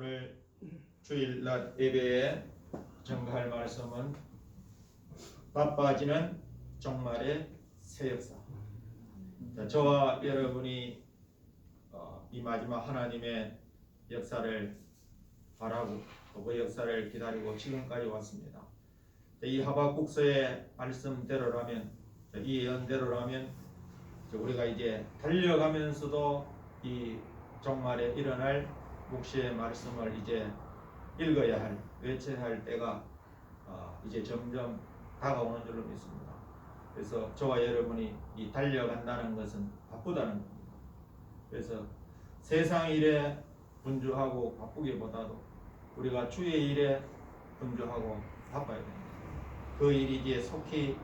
오늘 주일날 예배에 전가할 말씀은 바빠지는 종말의 새 역사. 저와 여러분이 이 마지막 하나님의 역사를 바라고 또 그 역사를 기다리고 지금까지 왔습니다. 이 하박국서의 말씀대로라면, 이 예언대로라면 우리가 이제 달려가면서도 이 종말에 일어날 묵시의 말씀을 이제 읽어야 할, 외쳐야 할 때가 이제 점점 다가오는 줄로 믿습니다. 그래서 저와 여러분이 이 달려간다는 것은 바쁘다는 겁니다. 그래서 세상 일에 분주하고 바쁘기보다도 우리가 주의 일에 분주하고 바빠야 됩니다. 그 일이 이제 속히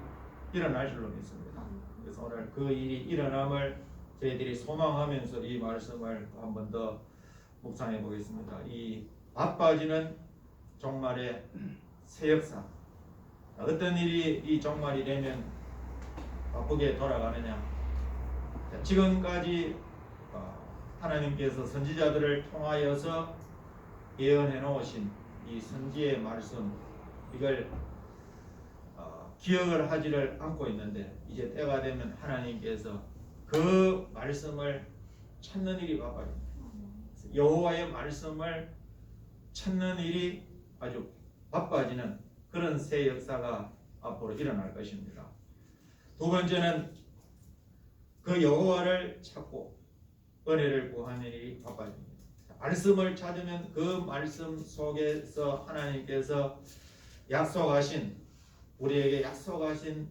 일어날 줄로 믿습니다. 그래서 오늘 그 일이 일어남을 저희들이 소망하면서 이 말씀을 한 번 더 묵상해 보겠습니다. 이 바빠지는 종말의 새 역사. 어떤 일이 이 종말이 되면 바쁘게 돌아가느냐? 지금까지 하나님께서 선지자들을 통하여서 예언해 놓으신 이 선지의 말씀, 이걸 기억을 하지를 않고 있는데 이제 때가 되면 하나님께서 그 말씀을 찾는 일이 바빠집니다. 여호와의 말씀을 찾는 일이 아주 바빠지는 그런 새 역사가 앞으로 일어날 것입니다. 두 번째는 그 여호와를 찾고 은혜를 구하는 일이 바빠집니다. 말씀을 찾으면 그 말씀 속에서 하나님께서 약속하신, 우리에게 약속하신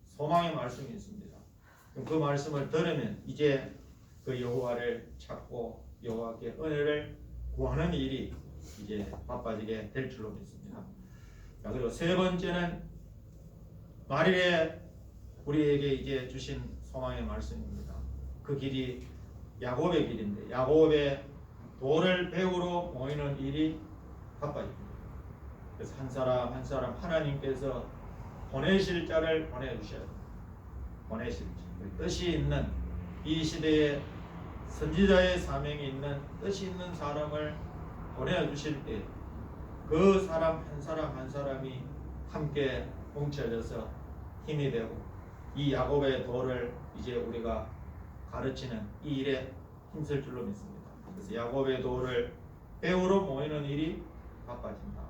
소망의 말씀이 있습니다. 그 말씀을 들으면 이제 그 여호와를 찾고 여호와께 은혜를 구하는 일이 이제 바빠지게 될 줄로 믿습니다. 그리고 세 번째는 말일에 우리에게 이제 주신 소망의 말씀입니다. 그 길이 야곱의 길인데 야곱의 도를 배우러 모이는 일이 바빠집니다. 그래서 한 사람 한 사람 하나님께서 보내실 자를 보내주셔야 됩니다. 보내실 자, 뜻이 있는 이 시대에 선지자의 사명이 있는 뜻이 있는 사람을 보내주실 때 그 사람 한 사람이 함께 뭉쳐져서 힘이 되고 이 야곱의 도를 이제 우리가 가르치는 이 일에 힘쓸 줄로 믿습니다. 그래서 야곱의 도를 배우러 모이는 일이 바빠진다.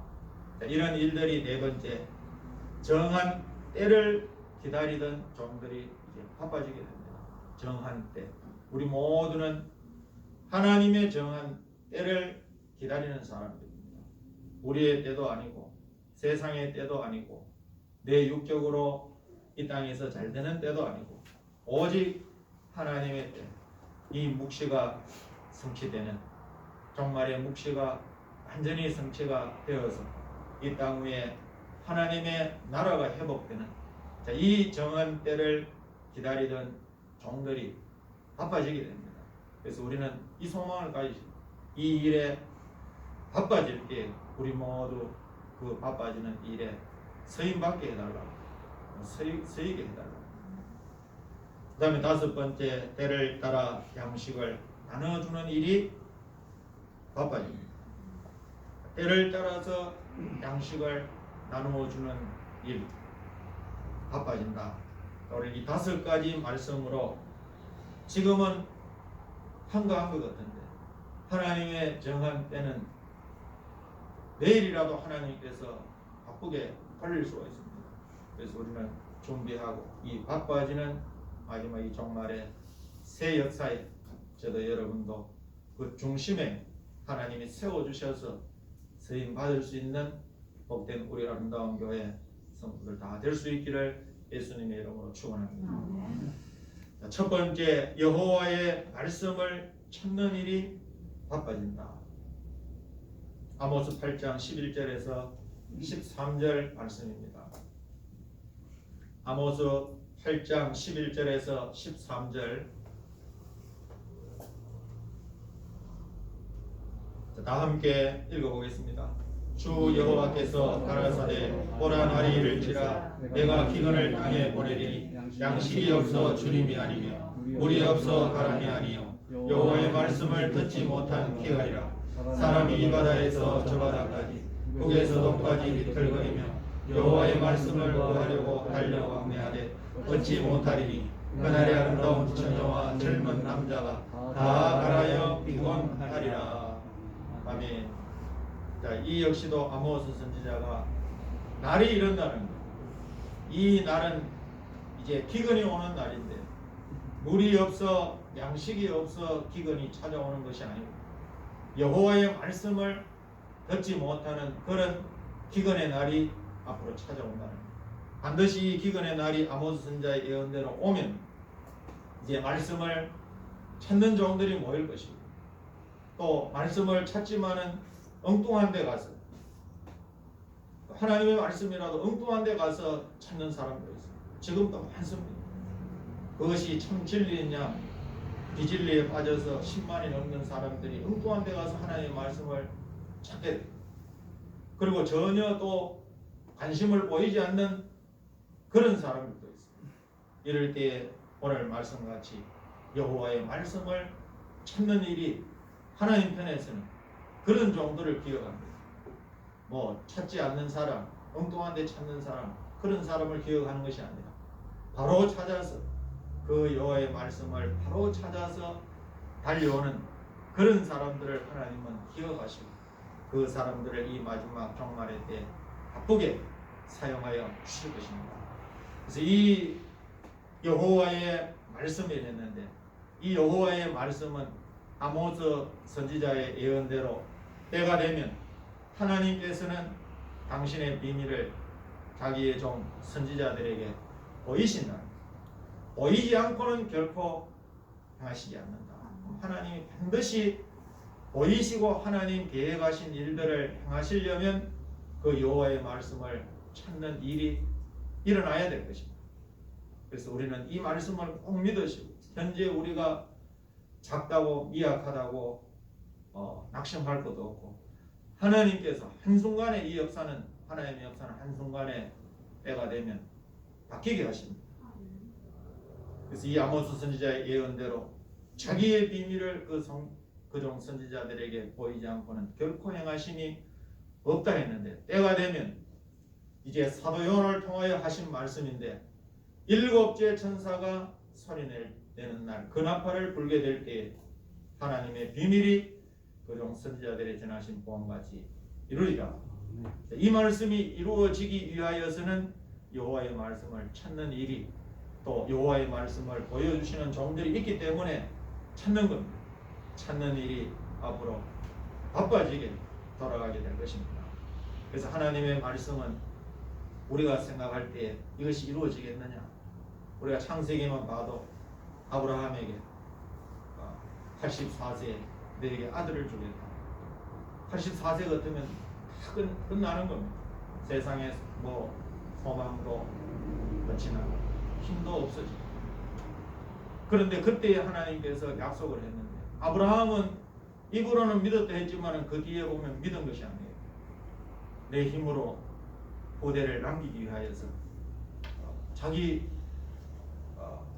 이런 일들이 네 번째, 정한 때를 기다리던 종들이 이제 바빠지게 됩니다. 정한 때. 우리 모두는 하나님의 정한 때를 기다리는 사람들입니다. 우리의 때도 아니고 세상의 때도 아니고 내 육적으로 이 땅에서 잘 되는 때도 아니고 오직 하나님의 때, 이 묵시가 성취되는, 종말의 묵시가 완전히 성취가 되어서 이 땅 위에 하나님의 나라가 회복되는 이 정한 때를 기다리던 종들이 바빠지게 됩니다. 그래서 우리는 이 소망을 가지고 이 일에 바빠질 때 우리 모두 그 바빠지는 일에 서임받게 해달라고, 서이게 해달라고. 그 다음에 다섯 번째, 때를 따라 양식을 나눠주는 일이 바빠집니다. 때를 따라서 양식을 나누어주는 일 바빠진다. 우리 이 다섯 가지 말씀으로 지금은 한가한 것 같은데 하나님의 정한 때는 내일이라도 하나님께서 바쁘게 벌릴 수가 있습니다. 그래서 우리는 준비하고 이 바빠지는 마지막 이 종말의 새 역사에 저도 여러분도 그 중심에 하나님이 세워주셔서 서임 받을 수 있는 복된 우리 아름다운 교회 성도들 다 될 수 있기를 예수님의 이름으로 축원합니다. 첫 번째, 여호와의 말씀을 찾는 일이 바빠진다. 아모스 8장 11절에서 13절 말씀입니다. 아모스 8장 11절에서 13절, 다 함께 읽어보겠습니다. 주 여호와께서 가라사대 보라 날이 이를지라 내가 기근을 땅에 보내리니 양식이 없어 주님이 아니며 물이 없어 바람이 아니요 여호와의 말씀을 듣지 못한 기갈이라. 사람이 이 바다에서 저 바다까지 북에서 동까지 비틀거리며 여호와의 말씀을 구하려고 달려고 왕래하되 얻지 못하리니 그날의 아름다운 처녀와 젊은 남자가 다 갈아여 피곤하리라. 아멘. 자, 이 역시도 아모스 선지자가 날이 이른다는 거예요. 이 날은 이제 기근이 오는 날인데 물이 없어 양식이 없어 기근이 찾아오는 것이 아니고 여호와의 말씀을 듣지 못하는 그런 기근의 날이 앞으로 찾아온다는 거예요. 반드시 이 기근의 날이 아모스 선지자의 예언대로 오면 이제 말씀을 찾는 종들이 모일 것이고 또 말씀을 찾지만은 엉뚱한 데 가서 하나님의 말씀이라도 엉뚱한 데 가서 찾는 사람도 있어요. 지금도 많습니다. 그것이 참 진리냐 비진리에 빠져서 10만이 넘는 사람들이 엉뚱한 데 가서 하나님의 말씀을 찾게 돼요. 그리고 전혀 또 관심을 보이지 않는 그런 사람들도 있어요. 이럴 때 오늘 말씀같이 여호와의 말씀을 찾는 일이 하나님 편에서는 그런 종들을 기억합니다. 뭐 찾지 않는 사람, 엉뚱한 데 찾는 사람, 그런 사람을 기억하는 것이 아니라 바로 찾아서 그 여호와의 말씀을 바로 찾아서 달려오는 그런 사람들을 하나님은 기억하시고 그 사람들을 이 마지막 종말의 때 바쁘게 사용하여 주실 것입니다. 그래서 이 여호와의 말씀이 됐는데 이 여호와의 말씀은 아모스 선지자의 예언대로 때가 되면 하나님께서는 당신의 비밀을 자기의 종 선지자들에게 보이신다. 보이지 않고는 결코 행하시지 않는다. 하나님이 반드시 보이시고 하나님 계획하신 일들을 행하시려면 그 여호와의 말씀을 찾는 일이 일어나야 될 것입니다. 그래서 우리는 이 말씀을 꼭 믿으시고 현재 우리가 작다고 미약하다고 낙심할 것도 없고 하나님께서 한순간에 이 역사는 하나님의 역사는 한순간에 때가 되면 바뀌게 하십니다. 그래서 이 아모스 선지자의 예언대로 자기의 비밀을 그종 선지자들에게 보이지 않고는 결코 행하심이 없다 했는데 때가 되면 이제 사도 요한을 통하여 하신 말씀인데 일곱째 천사가 소리내는 날 그 나팔을 불게 될 때에 하나님의 비밀이 그종 선지자들의 전하신 보험같이 이루리라. 이 말씀이 이루어지기 위하여서는 여호와의 말씀을 찾는 일이 또 여호와의 말씀을 보여주시는 종들이 있기 때문에 찾는 겁니다. 찾는 일이 앞으로 바빠지게 돌아가게 될 것입니다. 그래서 하나님의 말씀은 우리가 생각할 때 이것이 이루어지겠느냐? 우리가 창세기만 봐도 아브라함에게 84세에 너에게 아들을 주겠다. 84세 같으면 다 끝나는 겁니다. 세상에 뭐 소망도 끝이 나고 힘도 없어지고. 그런데 그때 하나님께서 약속을 했는데 아브라함은 입으로는 믿었다 했지만 그 뒤에 보면 믿은 것이 아니에요. 내 힘으로 후대를 남기기 위하여서 자기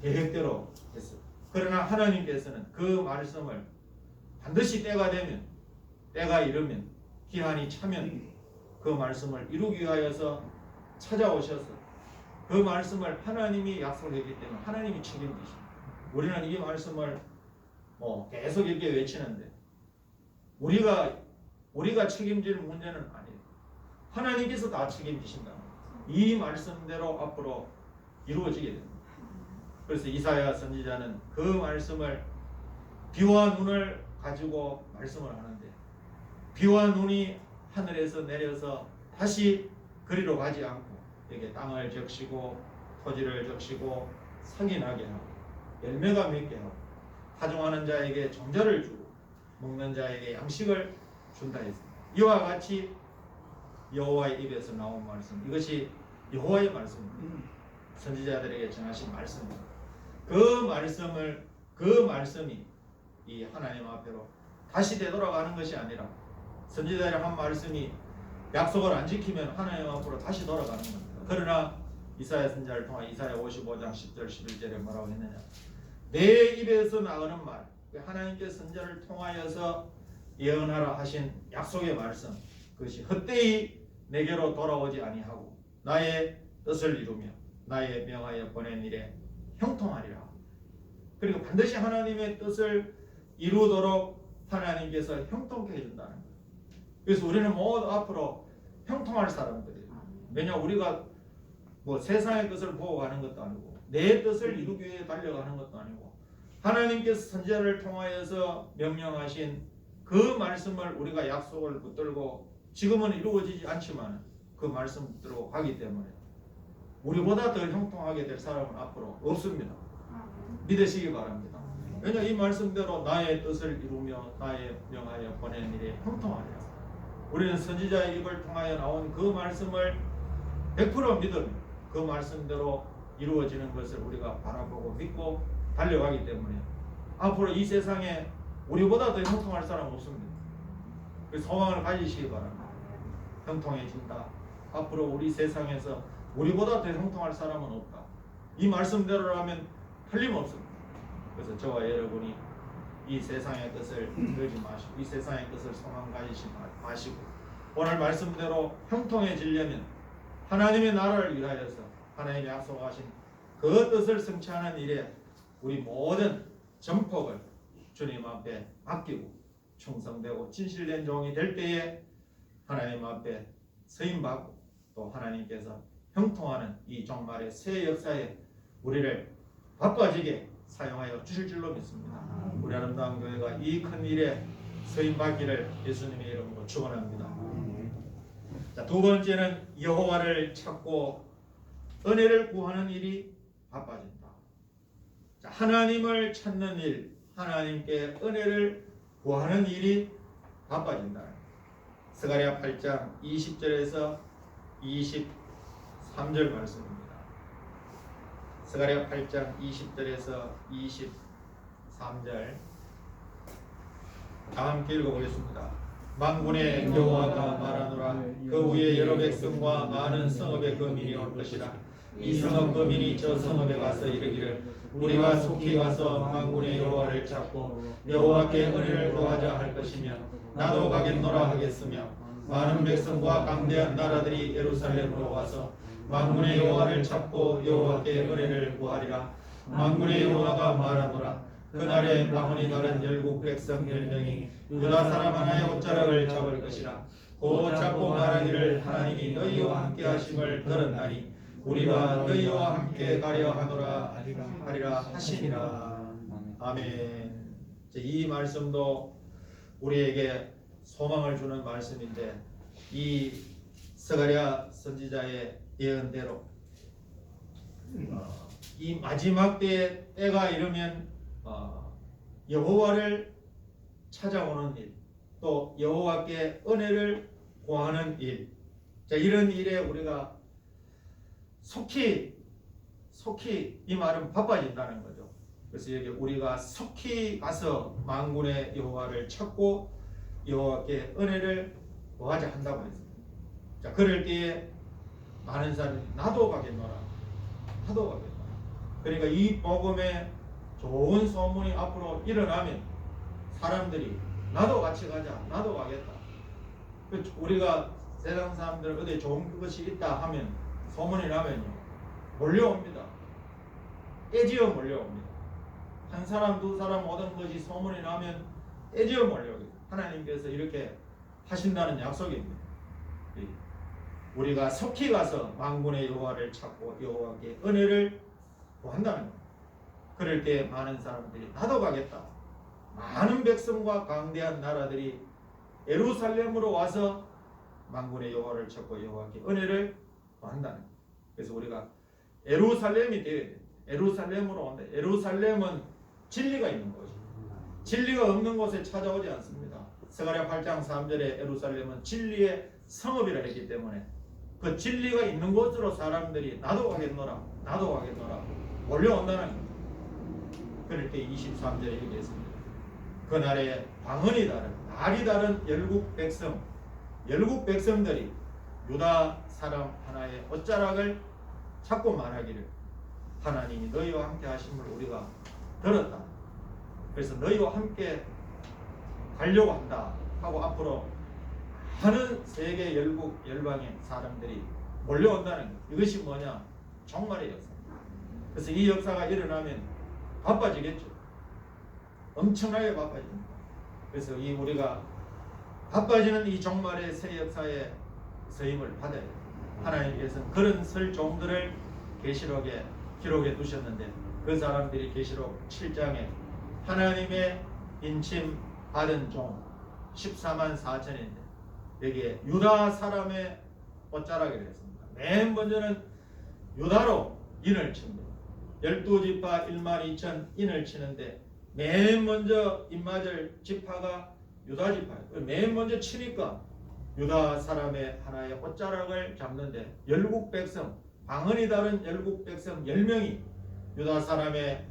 계획대로 했어요. 그러나 하나님께서는 그 말씀을 반드시 때가 되면 때가 이르면 기한이 차면 그 말씀을 이루기 위하여서 찾아오셔서 그 말씀을 하나님이 약속했기 때문에 하나님이 책임지십니다. 우리는 이 말씀을 계속 이렇게 외치는데 우리가 책임질 문제는 아니에요. 하나님께서 다 책임지신다. 이 말씀대로 앞으로 이루어지게 됩니다. 그래서 이사야 선지자는 그 말씀을 비와 눈을 가지고 말씀을 하는데 비와 눈이 하늘에서 내려서 다시 그리로 가지 않고 여기 땅을 적시고 토지를 적시고 성이 나게 하고 열매가 맺게 하고 파종하는 자에게 종자를 주고 먹는 자에게 양식을 준다 했습니다. 이와 같이 여호와의 입에서 나온 말씀, 이것이 여호와의 말씀입니다. 선지자들에게 전하신 말씀입니다. 그 말씀이 이 하나님 앞으로 다시 되돌아가는 것이 아니라 선지자들이 한 말씀이 약속을 안 지키면 하나님 앞으로 다시 돌아가는 겁니다. 그러나 이사야 선지자를 통해 이사야 55장 10절 11절에 뭐라고 했느냐? 내 입에서 나오는 말, 하나님께 선지자를 통하여서 예언하라 하신 약속의 말씀, 그것이 헛되이 내게로 돌아오지 아니하고 나의 뜻을 이루며 나의 명하여 보낸 일에 형통하리라. 그리고 반드시 하나님의 뜻을 이루도록 하나님께서 형통케 해준다는 거예요. 그래서 우리는 모두 앞으로 형통할 사람들이에요. 왜냐, 우리가 뭐 세상의 뜻을 보고 가는 것도 아니고 내 뜻을 이루기 위해 달려가는 것도 아니고 하나님께서 선지자를 통하여서 명령하신 그 말씀을 우리가 약속을 붙들고 지금은 이루어지지 않지만 그 말씀 붙들고 가기 때문에 우리보다 더 형통하게 될 사람은 앞으로 없습니다. 믿으시기 바랍니다. 왜냐, 이 말씀대로 나의 뜻을 이루며 나의 명하여 보낸 일에 형통하리라. 우리는 선지자의 입을 통하여 나온 그 말씀을 100% 믿으며 그 말씀대로 이루어지는 것을 우리가 바라보고 믿고 달려가기 때문에 앞으로 이 세상에 우리보다 더 형통할 사람은 없습니다. 그 소망을 가지시기 바랍니다. 형통해진다. 앞으로 우리 세상에서 우리보다 더 형통할 사람은 없다. 이 말씀대로라면 틀림없습니다. 그래서 저와 여러분이 이 세상의 뜻을 들지 마시고 이 세상의 뜻을 소망 가지지 마시고 오늘 말씀대로 형통해지려면 하나님의 나라를 위하여서 하나님이 약속하신 그 뜻을 성취하는 일에 우리 모든 전폭을 주님 앞에 맡기고 충성되고 진실된 종이 될 때에 하나님 앞에 쓰임받고 또 하나님께서 형통하는 이 종말의 새 역사에 우리를 바빠지게 사용하여 주실 줄로 믿습니다. 우리 아름다운 교회가 이 큰 일에 쓰임받기를 예수님의 이름으로 축원합니다. 자, 두 번째는 여호와를 찾고 은혜를 구하는 일이 바빠진다. 자, 하나님을 찾는 일, 하나님께 은혜를 구하는 일이 바빠진다. 스가랴 8장 20절에서 23절 말씀입니다. 스가랴 8장 20절에서 23절 다 함께 읽어보겠습니다. 만군의 여호와가 말하노라. 그 후에 여러 백성과 많은 성읍의 거민이 올 것이라. 이 성읍 거민이 저 성읍에 가서 이르기를 우리가 속히 가서 만군의 여호와를 찾고 여호와께 은혜를 구하자 할 것이며 나도 가겠노라 하겠으며 많은 백성과 강대한 나라들이 예루살렘으로 와서 만군의 여호와를 찾고 여호와께 은혜를 구하리라. 만군의 여호와가 말하노라. 그날에 방언이 다른 열국 백성 10명이 유다 사람 하나의 옷자락을 잡을 것이라. 곧 잡고 말하기를 하나님이 너희와 함께 하심을 들었나니 우리가 너희와 함께 가려 하노라 하리라 하시니라. 아멘. 이 말씀도 우리에게 소망을 주는 말씀인데 이 스가랴 선지자의 예언대로 이 마지막 때가 이르면 여호와를 찾아오는 일, 또 여호와께 은혜를 구하는 일, 자, 이런 일에 우리가 속히 이 말은 바빠진다는 거죠. 그래서 여기 우리가 속히 가서 만군의 여호와를 찾고 여호와께 은혜를 구하자 한다고 했습니다. 자, 그럴 때에 많은 사람이 나도 가겠노라. 그러니까 이 복음에 좋은 소문이 앞으로 일어나면 사람들이 나도 같이 가자, 나도 가겠다. 우리가 세상 사람들 어디 좋은 것이 있다 하면 소문이 나면요 몰려옵니다. 떼지어 몰려옵니다. 한 사람 두 사람 오던 것이 소문이 나면 떼지어 몰려옵니다. 하나님께서 이렇게 하신다는 약속입니다. 우리가 속히 가서 만군의 여호와를 찾고 여호와께 은혜를 구한다는 겁니다. 그럴 때 많은 사람들이 나도 가겠다. 많은 백성과 강대한 나라들이 예루살렘으로 와서 만군의 여호와를 찾고 여호와께 은혜를 구한다는 겁니다. 그래서 우리가 예루살렘이 되어야 돼요. 예루살렘으로 온다. 예루살렘은 진리가 있는 곳이에요. 진리가 없는 곳에 찾아오지 않습니다. 스가랴 8장 3절에 예루살렘은 진리의 성읍이라 했기 때문에 그 진리가 있는 곳으로 사람들이 나도 가겠노라 몰려온다는 겁니다. 그럴 때 23절에 이렇게 했습니다. 그날에 방언이 다른 날이 다른 열국 백성들이 유다 사람 하나의 옷자락을 찾고 말하기를 하나님이 너희와 함께 하심을 우리가 들었다. 그래서 너희와 함께 가려고 한다. 하고 앞으로 많은 세계 열국 열방의 사람들이 몰려온다는 것. 이것이 뭐냐? 종말의 역사입니다. 그래서 이 역사가 일어나면 바빠지겠죠. 엄청나게 바빠집니다. 그래서 이 우리가 바빠지는 이 종말의 새 역사의 서임을 받아야 돼요. 하나님께서는 그런 설종들을 계시록에 기록해 두셨는데 그 사람들이 계시록 7장에 하나님의 인침 받은 종 14만 4천인데 여기에 유다 사람의 옷자락이라 했습니다. 맨 먼저는 유다로 인을 칩니다. 12지파 1만 2천 인을 치는데 맨 먼저 인맞을 지파가 유다 지파예요. 맨 먼저 치니까 유다 사람의 하나의 옷자락을 잡는데 열국 백성, 방언이 다른 열국 백성 10명이 유다 사람의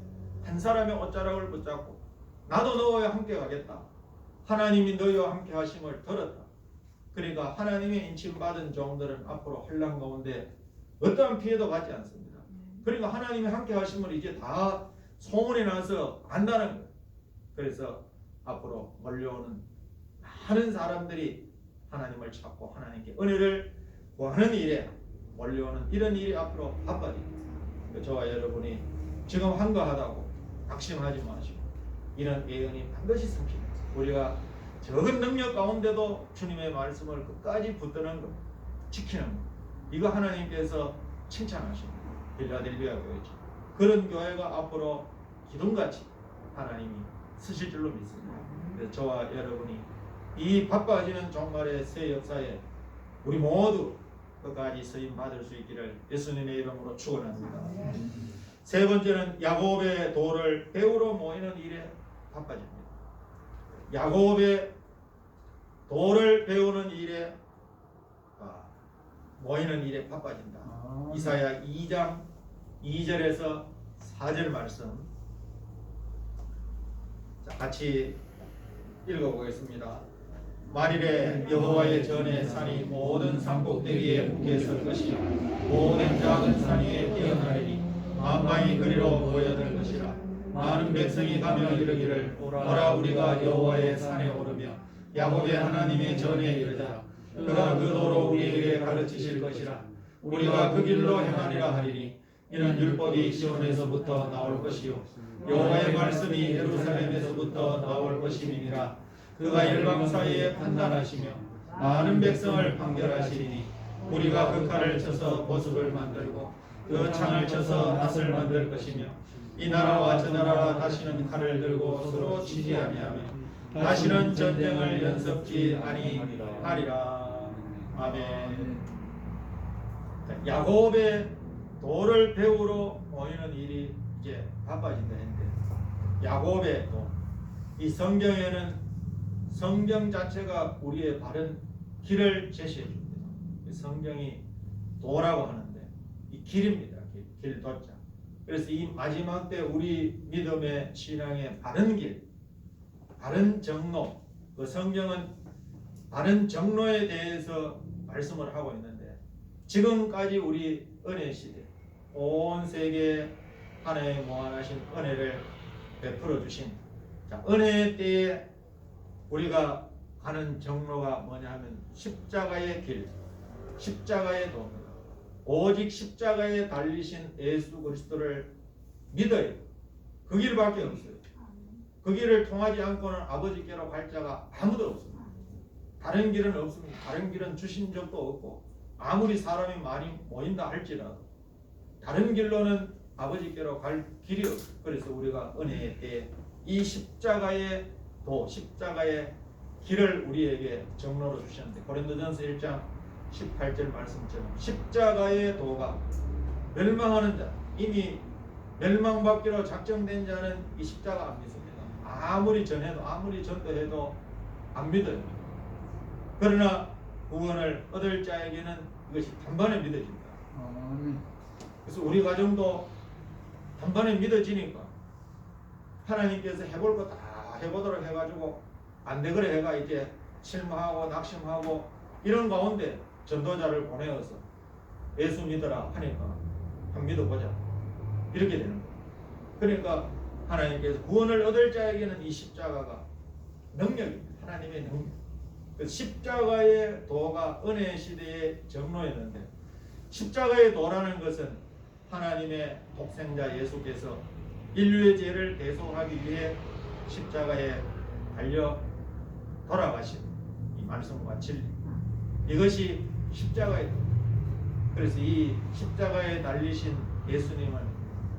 한 사람의 옷자락을 붙잡고 나도 너와 함께 가겠다. 하나님이 너희와 함께 하심을 들었다. 그러니까 하나님의 인침받은 종들은 앞으로 혼란 가운데 어떠한 피해도 받지 않습니다. 그러니까 하나님이 함께 하심을 이제 다 소문이 나서 안다는 거예요. 그래서 앞으로 몰려오는 많은 사람들이 하나님을 찾고 하나님께 은혜를 구하는 일에 몰려오는 이런 일이 앞으로 바빠집니다. 저와 여러분이 지금 한가하다고 낙심하지 마시고 이런 예언이 반드시 성취됩니다. 우리가 적은 능력 가운데도 주님의 말씀을 끝까지 붙드는 것, 지키는 것, 이거 하나님께서 칭찬하십니다. 빌라델비아 교회죠. 그런 교회가 앞으로 기둥같이 하나님이 쓰실 줄로 믿습니다. 그래서 저와 여러분이 이 바빠지는 종말의 새 역사에 우리 모두 끝까지 쓰임 받을 수 있기를 예수님의 이름으로 축원합니다. 세 번째는 야곱의 도를 배우러 모이는 일에 바빠집니다. 야곱의 도를 배우는 일에 모이는 일에 바빠진다. 이사야 2장 2절에서 4절 말씀 같이 읽어보겠습니다. 말일에 여호와의 전에 산이 모든 산꼭대기에 붙게 설 것이요 모든 작은 산 위에 뛰어나리니 만방이 그리로 모여들 것이라. 많은 백성이 가며 이르기를 오라 우리가 여호와의 산에 오르며 야곱의 하나님의 전에 이르자. 그가 그 도로 우리에게 가르치실 것이라. 우리가 그 길로 행하리라 하리니 이는 율법이 시온에서부터 나올 것이요 여호와의 말씀이 예루살렘에서부터 나올 것임이니라. 그가 열방 사이에 판단하시며 많은 백성을 판결하시리니 우리가 그 칼을 쳐서 보습을 만들고 그 창을 쳐서 낫을 만들 것이며 이 나라와 저 나라와 다시는 칼을 들고 서로 치지 아니하며 다시는 전쟁을 연습지 아니하리라. 아멘. 야곱의 도를 배우러 모이는 일이 이제 바빠진다 했는데 야곱의 도, 이 성경에는 성경 자체가 우리의 바른 길을 제시해 줍니다. 성경이 도라고 하는데 이 길입니다. 길 도자. 그래서 이 마지막 때 우리 믿음의 신앙의 바른 길, 바른 정로, 그 성경은 바른 정로에 대해서 말씀을 하고 있는데 지금까지 우리 은혜 시대, 온 세계에 하나님의 무한하신 은혜를 베풀어 주신 은혜의 때에 우리가 가는 정로가 뭐냐 하면 십자가의 길, 십자가의 도입니다. 오직 십자가에 달리신 예수 그리스도를 믿어야 돼요. 그 길밖에 없어요. 그 길을 통하지 않고는 아버지께로 갈 자가 아무도 없습니다. 다른 길은 없습니다. 다른 길은 주신 적도 없고 아무리 사람이 많이 모인다 할지라도 다른 길로는 아버지께로 갈 길이 없어요. 그래서 우리가 은혜의 때에 이 십자가의 도, 십자가의 길을 우리에게 정로로 주셨는데 고린도전서 1장 18절 말씀처럼 십자가의 도가 멸망하는 자, 이미 멸망받기로 작정된 자는 이 십자가 안 믿습니다. 아무리 전해도 아무리 전도해도 안 믿어요. 그러나 구원을 얻을 자에게는 이것이 단번에 믿어진다. 그래서 우리 가정도 단번에 믿어지니까 하나님께서 해볼 거 다 해보도록 해가지고 안 되그래 해가 이제 실망하고 낙심하고 이런 가운데 전도자를 보내어서 예수 믿어라 하니까 한 믿어보자 이렇게 되는 거예요. 그러니까 하나님께서 구원을 얻을 자에게는 이 십자가가 능력입니다. 하나님의 능력. 그 십자가의 도가 은혜 시대의 정로였는데, 십자가의 도라는 것은 하나님의 독생자 예수께서 인류의 죄를 대속하기 위해 십자가에 달려 돌아가신 이 말씀과 진리, 이것이 십자가의 도. 그래서 이 십자가에 달리신 예수님은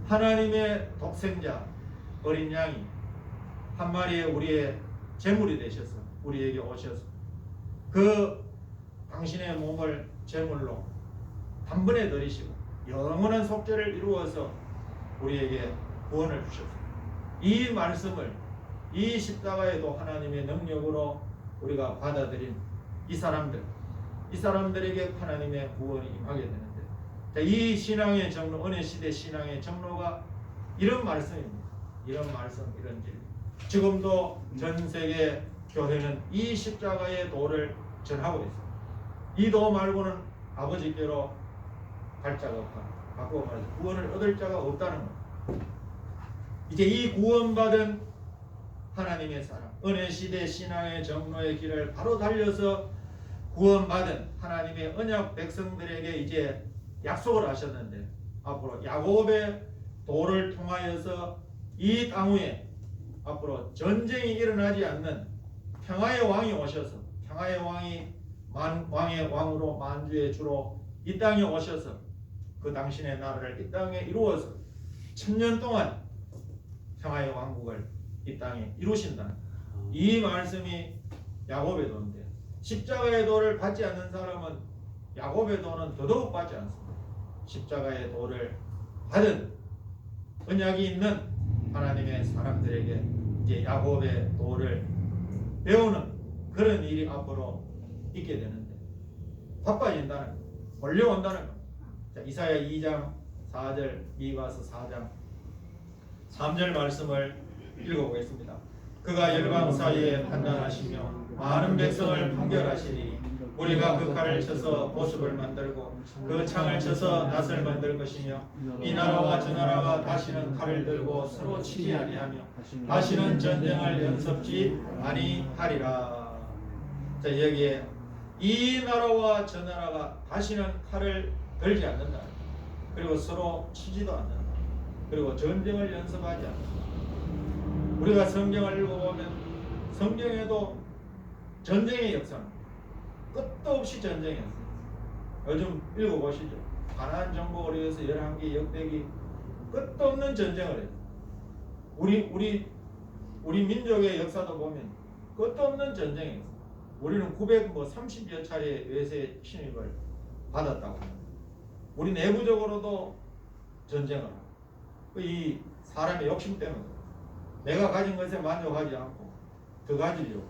하나님의 독생자 어린 양이 한 마리의 우리의 제물이 되셔서 우리에게 오셔서 그 당신의 몸을 제물로 단번에 드리시고 영원한 속죄를 이루어서 우리에게 구원을 주셨습니다. 이 말씀을 이 십자가에도 하나님의 능력으로 우리가 받아들인 이 사람들에게 하나님의 구원이 임하게 되는데, 이 신앙의 정로, 은혜 시대 신앙의 정로가 이런 말씀입니다. 이런 말씀, 이런 진리. 지금도 전 세계 교회는 이 십자가의 도를 전하고 있습니다. 이 도 말고는 아버지께로 갈 자가 없다. 바꾸어 말해서 구원을 얻을 자가 없다는 겁니다. 이제 이 구원받은 하나님의 사람, 은혜 시대 신앙의 정로의 길을 바로 달려서 구원받은 하나님의 언약 백성들에게 이제 약속을 하셨는데, 앞으로 야곱의 도를 통하여서 이 땅 위에 앞으로 전쟁이 일어나지 않는 평화의 왕이 오셔서, 평화의 왕이 왕의 왕으로 만주의 주로 이 땅에 오셔서 그 당신의 나라를 이 땅에 이루어서 1000년 동안 평화의 왕국을 이 땅에 이루신다는 이 말씀이 야곱의 도인데, 십자가의 도를 받지 않는 사람은 야곱의 도는 더더욱 받지 않습니다. 십자가의 도를 받은 언약이 있는 하나님의 사람들에게 이제 야곱의 도를 배우는 그런 일이 앞으로 있게 되는데, 바빠진다는 것, 몰려온다는 것. 자, 이사야 2장 4절, 미가서 4장 3절 말씀을 읽어보겠습니다. 그가 열방 사이에 판단하시며 많은 백성을 판결하시니 우리가 그 칼을 쳐서 보습을 만들고 그 창을 쳐서 낫을 만들 것이며 이 나라와 저 나라가 다시는 칼을 들고 서로 치지 아니하며 다시는 전쟁을 연습지 아니하리라. 자, 여기에 이 나라와 저 나라가 다시는 칼을 들지 않는다. 그리고 서로 치지도 않는다. 그리고 전쟁을 연습하지 않는다. 우리가 성경을 읽어보면 성경에도 전쟁의 역사는 끝도 없이 전쟁이었어요. 요즘 읽어보시죠. 가나안 정복을 위해서 11개 역대기 끝도 없는 전쟁을 해요. 우리 민족의 역사도 보면 끝도 없는 전쟁이었어요. 우리는 930여 차례 외세 침입을 받았다고 합니다. 우리 내부적으로도 전쟁을 하고, 이 사람의 욕심 때문에 내가 가진 것에 만족하지 않고 더 가지려고,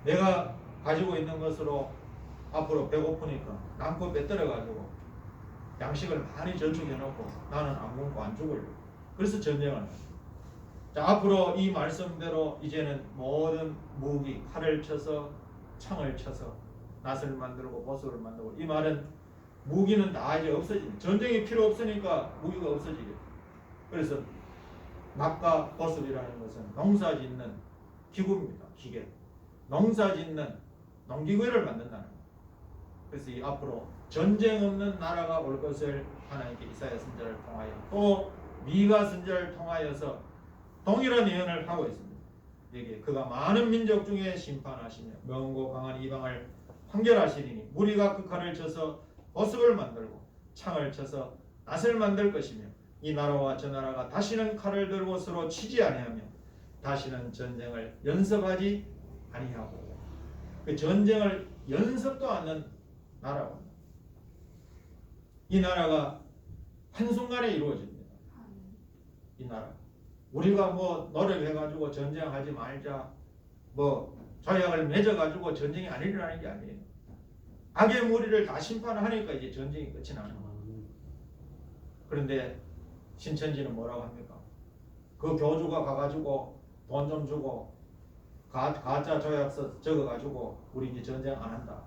내가 가지고 있는 것으로 앞으로 배고프니까 남고 빼들어 가지고 양식을 많이 저축해 놓고 나는 안 먹고 안 죽으려고. 그래서 전쟁을 합니다. 자, 앞으로 이 말씀대로 이제는 모든 무기, 칼을 쳐서 창을 쳐서 낫을 만들고 보습을 만들고, 이 말은 무기는 다 이제 없어집니다. 전쟁이 필요 없으니까 무기가 없어지겠죠. 그래서 낫과 보습이라는 것은 농사 짓는 기구입니다. 기계. 농사 짓는 농기구를 만든다는 거예요. 그래서 이 앞으로 전쟁 없는 나라가 올 것을 하나님께 이사야 선지자를 통하여 또 미가 선지자를 통하여서 동일한 예언을 하고 있습니다. 여기에 그가 많은 민족 중에 심판하시며 명고 강한 이방을 판결하시리니 무리가 그 칼을 쳐서 보습을 만들고 창을 쳐서 낫을 만들 것이며 이 나라와 저 나라가 다시는 칼을 들고 서로 치지 아니하며 다시는 전쟁을 연습하지 아니하고. 그 전쟁을 연습도 않는 나라고. 이 나라가 한순간에 이루어집니다. 이 나라. 우리가 뭐 노력해가지고 전쟁하지 말자, 뭐 조약을 맺어가지고 전쟁이 안 일어나는 게 아니에요. 악의 무리를 다 심판하니까 이제 전쟁이 끝이 나는 거예요. 그런데 신천지는 뭐라고 합니까? 그 교주가 가가지고 돈 좀 주고 가짜 조약서 적어가지고 우리 이제 전쟁 안 한다.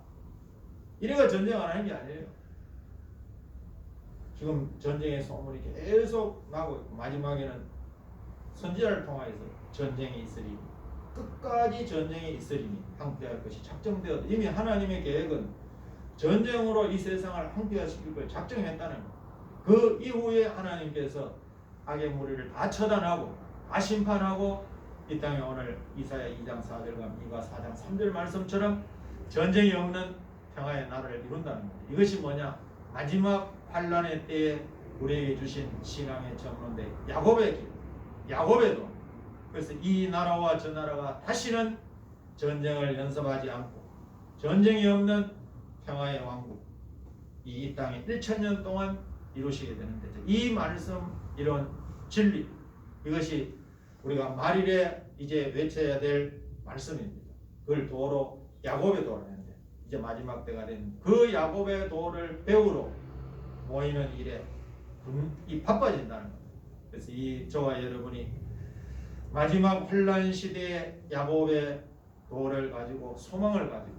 이래가 전쟁 안 하는 게 아니에요. 지금 전쟁의 소문이 계속 나고 있고, 마지막에는 선지자를 통하여서 전쟁이 있으리, 끝까지 전쟁이 있으리니 황폐할 것이 작정되었다. 이미 하나님의 계획은 전쟁으로 이 세상을 황폐화시킬 걸 작정했다는 것. 그 이후에 하나님께서 악의 무리를 다 처단하고 다 심판하고 이 땅에 오늘 이사야 2장 4절과 미가 4장 3절 말씀처럼 전쟁이 없는 평화의 나라를 이룬다는 것. 이것이 뭐냐? 마지막 환란의 때에 우리에게 주신 신앙의 정론대 야곱의 길, 야곱의 돈. 그래서 이 나라와 저 나라가 다시는 전쟁을 연습하지 않고 전쟁이 없는 평화의 왕국 이 땅에 1000년 동안 이루시게 되는데 이 말씀 이런 진리 이것이 우리가 말일에 이제 외쳐야 될 말씀입니다. 그걸 도로 야곱의 도를 하는데 이제 마지막 때가 된 그 야곱의 도를 배우러 모이는 일에 이 바빠진다는 겁니다. 그래서 이 저와 여러분이 마지막 환란 시대의 야곱의 도를 가지고 소망을 가지고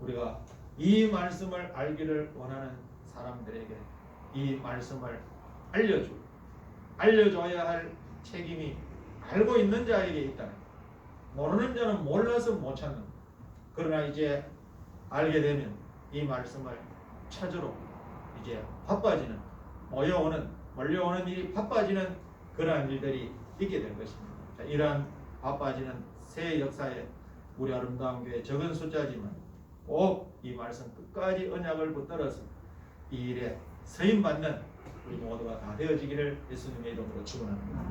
우리가 이 말씀을 알기를 원하는 사람들에게 이 말씀을 알려줘야 할 책임이 알고 있는 자에게 있다는 거예요. 모르는 자는 몰라서 못 찾는 거예요. 그러나 이제 알게 되면 이 말씀을 찾으러 이제 바빠지는 몰려오는 일이 바빠지는 그러한 일들이 있게 될 것입니다. 자, 이러한 바빠지는 새 역사에 우리 아름다운 교회 적은 숫자지만 꼭 이 말씀 끝까지 언약을 붙들어서 이 일에 서임받는 우리 모두가 다 되어지기를 예수님의 이름으로 축원합니다.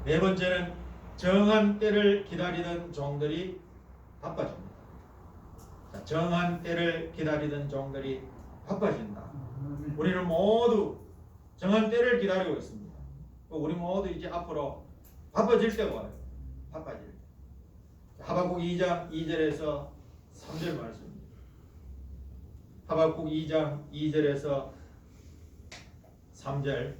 네 번째는 정한 때를 기다리던 종들이 바빠집니다. 자, 정한 때를 기다리던 종들이 바빠진다. 우리는 모두 정한 때를 기다리고 있습니다. 우리 모두 이제 앞으로 바빠질 때가 와요. 바빠질 때. 하박국 2장 2절에서 3절 말씀입니다. 하박국 2장 2절에서 3절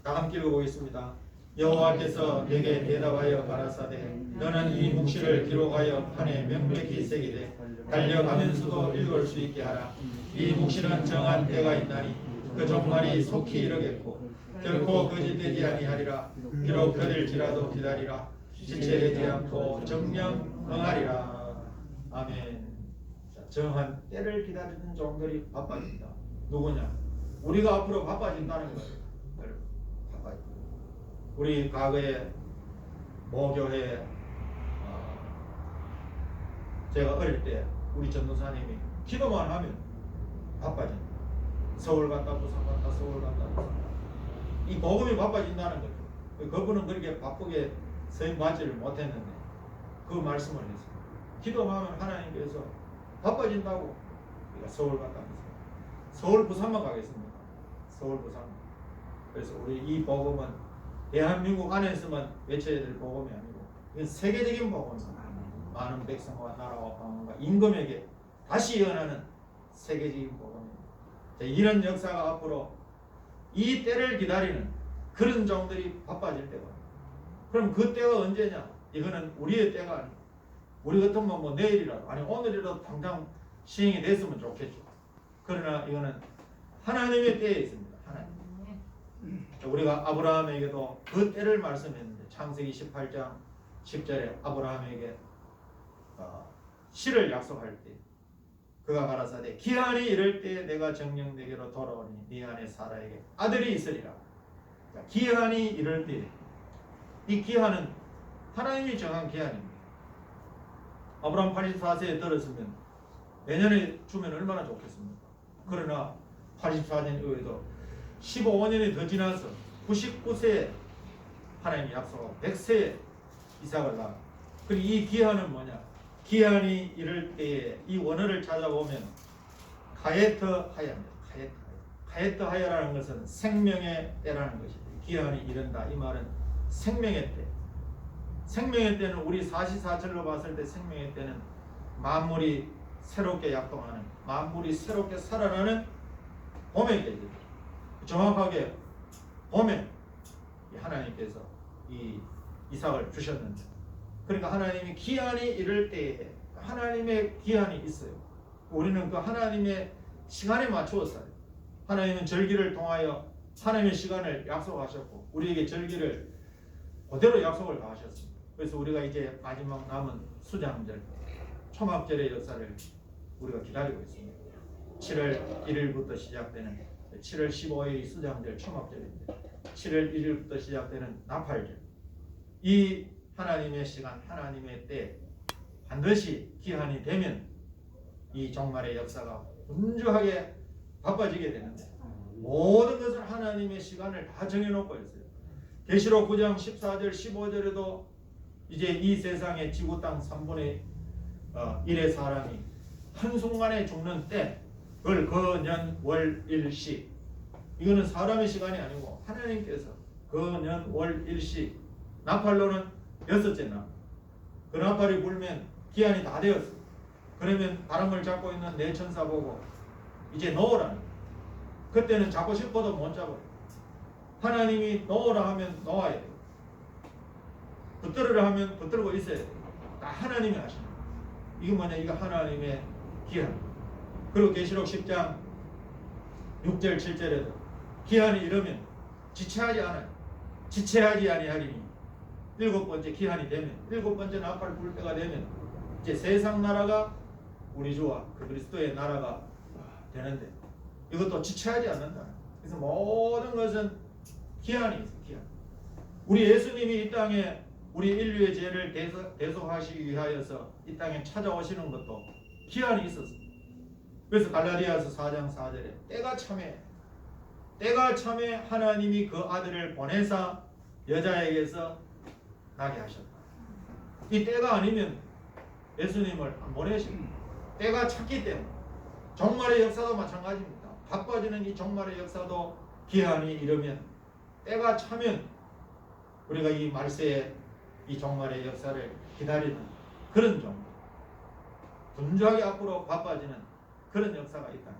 다 함께 읽어보겠습니다. 여호와께서 내게 대답하여 가라사대 너는 이 묵시를 기록하여 판에 명백히 새기되 달려가면서도 읽을 수 있게 하라. 이 묵시는 정한 때가 있나니 그 종말이 속히 이르겠고 결코 거짓되지 아니하리라. 비록 더딜지라도 기다리라. 지체되지 않고 정령 응하리라. 아멘. 자, 정한 때를 기다리는 종들이 바빠진다. 누구냐? 우리가 앞으로 바빠진다는 거예요. 바빠진다. 우리 과거에 모교회 제가 어릴 때 우리 전도사님이 기도만 하면 바빠진다. 서울 갔다 부산 갔다 서울 갔다 부산 갔다. 이 복음이 바빠진다는 거죠. 그분은 그렇게 바쁘게 서임 받지를 못했는데 그 말씀을 했어요. 기도하면 하나님께서 바빠진다고. 우리가 서울 갔다 부산, 서울 부산만 가겠습니다. 서울 부산. 그래서 우리 이 복음은 대한민국 안에서만 외쳐야 될 복음이 아니고 이건 세계적인 복음입니다. 많은 백성과 나라와 방언과 임금에게 다시 연하는 세계적인 복음입니다. 이런 역사가 앞으로 이 때를 기다리는 그런 종들이 바빠질 때가. 그럼 그 때가 언제냐? 이거는 우리의 때가 아니고 우리 같으면 뭐 내일이라도 아니 오늘이라도 당장 시행이 됐으면 좋겠죠. 그러나 이거는 하나님의 때에 있습니다. 하나님. 우리가 아브라함에게도 그 때를 말씀했는데 창세기 18장 10절에 아브라함에게 실을 약속할 때 그가 가라사대 기한이 이를 때 내가 정녕 내게로 돌아오니 네 안에 사라에게 아들이 있으리라. 기한이 이를 때 이 기한은 하나님이 정한 기한입니다. 아브라함 84세에 들었으면 내년에 주면 얼마나 좋겠습니까? 그러나 84년 이후에도 15년이 더 지나서 99세에 하나님이 약속하고 100세에 이삭을 낳아. 그리고 이 기한은 뭐냐? 기한이 이를 때에 이 원어를 찾아보면 카예트 하야입니다. 카예트 하야라는 것은 생명의 때라는 것입니다. 기한이 이른다. 이 말은 생명의 때. 생명의 때는 우리 사시사철로 봤을 때 생명의 때는 만물이 새롭게 약동하는, 만물이 새롭게 살아나는 봄의 계절입니다. 정확하게 봄에 하나님께서 이 이삭을 주셨는데, 그러니까 하나님이 기한이 이를 때에 하나님의 기한이 있어요. 우리는 그 하나님의 시간에 맞추어 살아요. 하나님은 절기를 통하여 하나님의 시간을 약속하셨고 우리에게 절기를 그대로 약속을 다 하셨습니다. 그래서 우리가 이제 마지막 남은 수장절, 초막절의 역사를 우리가 기다리고 있습니다. 7월 1일부터 시작되는 7월 15일이 수장절 초막절입니다. 7월 1일부터 시작되는 나팔절. 이 하나님의 시간, 하나님의 때 반드시 기한이 되면 이 종말의 역사가 분주하게 바빠지게 되는데 모든 것을 하나님의 시간을 다 정해놓고 있어요. 계시록 9장 14절 15절에도 이제 이 세상의 지구 땅 3분의 1의 사람이 한순간에 죽는 때 그걸 거년 월 일시, 이거는 사람의 시간이 아니고 하나님께서 거년 월 일시, 나팔로는 6째 날, 그 나팔이 불면 기한이 다 되었어. 그러면 바람을 잡고 있는 내 천사 보고 이제 놓으라는 거예요. 그때는 잡고 싶어도 못 잡아요. 하나님이 놓으라 하면 놓아야 돼요. 붙들으라 하면 붙들고 있어야 돼요. 다 하나님이 하시는 거예요. 이거 뭐냐? 이거 하나님의 기한. 그리고 계시록 10장 6절 7절에도 기한이 이르면 지체하지 않아요. 지체하지 아니하리니 7번째 기한이 되면, 7번째 나팔 불 때가 되면 이제 세상 나라가 우리 주와 그 그리스도의 나라가 되는데 이것도 지체하지 않는다. 그래서 모든 것은 기한이 있어요. 기한. 우리 예수님이 이 땅에 우리 인류의 죄를 대속하시기 위하여서 이 땅에 찾아오시는 것도 기한이 있었어요. 그래서 갈라디아서 4장 4절에 때가 참에 하나님이 그 아들을 보내사 여자에게서 나게 하셨다. 이 때가 아니면 예수님을 안 보내십니다. 때가 찼기 때문에. 종말의 역사도 마찬가지입니다. 바빠지는 이 종말의 역사도 기한이 이르면, 때가 차면 우리가 이 말세의 이 종말의 역사를 기다리는 그런 종, 분주하게 앞으로 바빠지는 그런 역사가 있다.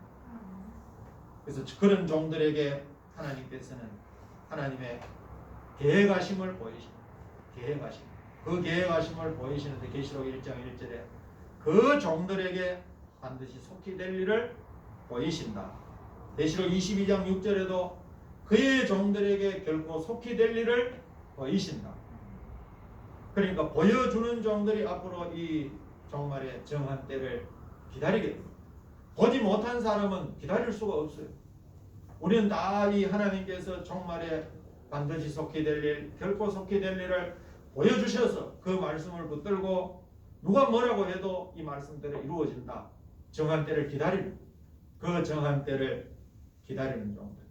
그래서 그런 종들에게 하나님께서는 하나님의 계획하심을 보이십니다. 계획하심. 그 계획하심을 보이시는데 계시록 1장 1절에 그 종들에게 반드시 속히 될 일을 보이신다. 계시록 22장 6절에도 그의 종들에게 결코 속히 될 일을 보이신다. 그러니까 보여주는 종들이 앞으로 이 종말의 정한 때를 기다리게 됩니다. 보지 못한 사람은 기다릴 수가 없어요. 우리는 다 이 하나님께서 종말에 반드시 속히 될 일, 결코 속히 될 일을 보여주셔서 그 말씀을 붙들고 누가 뭐라고 해도 이 말씀대로 이루어진다. 정한 때를 기다리는, 그 정한 때를 기다리는 종들.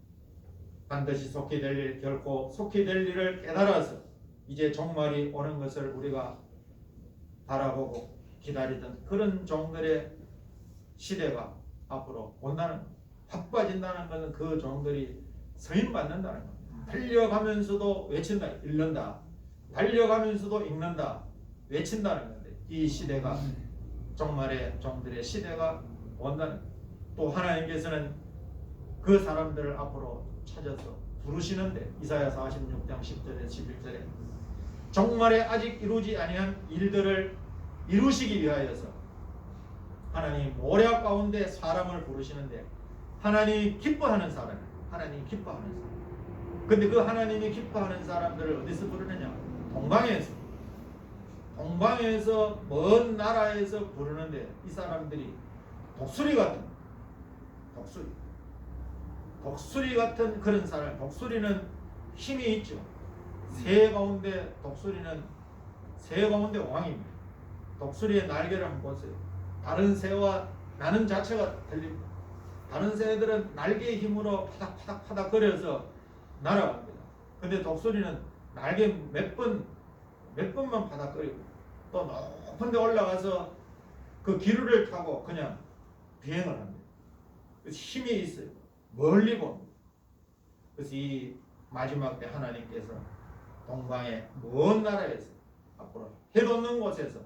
반드시 속히 될 일, 결코 속히 될 일을 깨달아서 이제 종말이 오는 것을 우리가 바라보고 기다리던 그런 종들의 시대가 앞으로 온다는 겁니다. 바빠진다는 것은 그 종들이 서임받는다는 겁니다. 달려가면서도 외친다, 읽는다. 달려가면서도 읽는다, 외친다는 건데 이 시대가 종말의 종들의 시대가 온다는 겁니다. 또 하나님께서는 그 사람들을 앞으로 찾아서 부르시는데 이사야 46장 10절에 11절에 종말에 아직 이루지 아니한 일들을 이루시기 위하여서 하나님 모략 가운데 사람을 부르시는데 하나님이 기뻐하는 사람, 하나님이 기뻐하는 사람. 근데 그 하나님이 기뻐하는 사람들을 어디서 부르느냐? 동방에서 먼 나라에서 부르는데 이 사람들이 독수리 같은 그런 사람. 독수리는 힘이 있죠. 새 가운데 독수리는 새 가운데 왕입니다. 독수리의 날개를 한번 보세요. 다른 새와 나는 자체가 틀립니다. 다른 새들은 날개의 힘으로 파닥파닥 거려서 날아갑니다. 근데 독수리는 날개 몇 번만 파닥거리고 또 높은 데 올라가서 그 기류를 타고 그냥 비행을 합니다. 그래서 힘이 있어요. 멀리 봅니다. 그래서 이 마지막 때 하나님께서 동방의 먼 나라에서 앞으로 해돋는 곳에서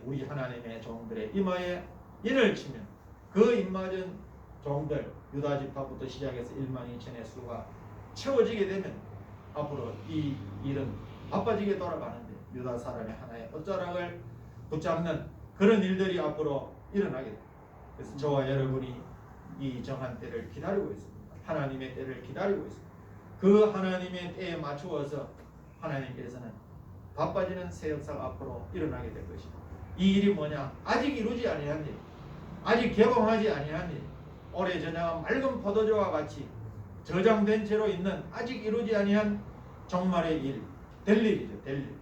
우리 하나님의 종들의 이마에 인을 치면 그 입맞은 종들 유다 지파부터 시작해서 1만 2천의 수가 채워지게 되면 앞으로 이 일은 바빠지게 돌아가는데 유다 사람의 하나의 끝자락을 붙잡는 그런 일들이 앞으로 일어나게 됩니다. 그래서 저와 여러분이 이 정한 때를 기다리고 있습니다. 하나님의 때를 기다리고 있습니다. 그 하나님의 때에 맞추어서 하나님께서는 바빠지는 새 역사가 앞으로 일어나게 될 것이다. 이 일이 뭐냐? 아직 이루지 아니한 일, 아직 개봉하지 아니한 일, 올해 저녁 맑은 포도주와 같이 저장된 채로 있는 아직 이루지 아니한 종말의 일, 될 일이죠. 될 일.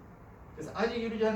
그래서 아직 이루지 않은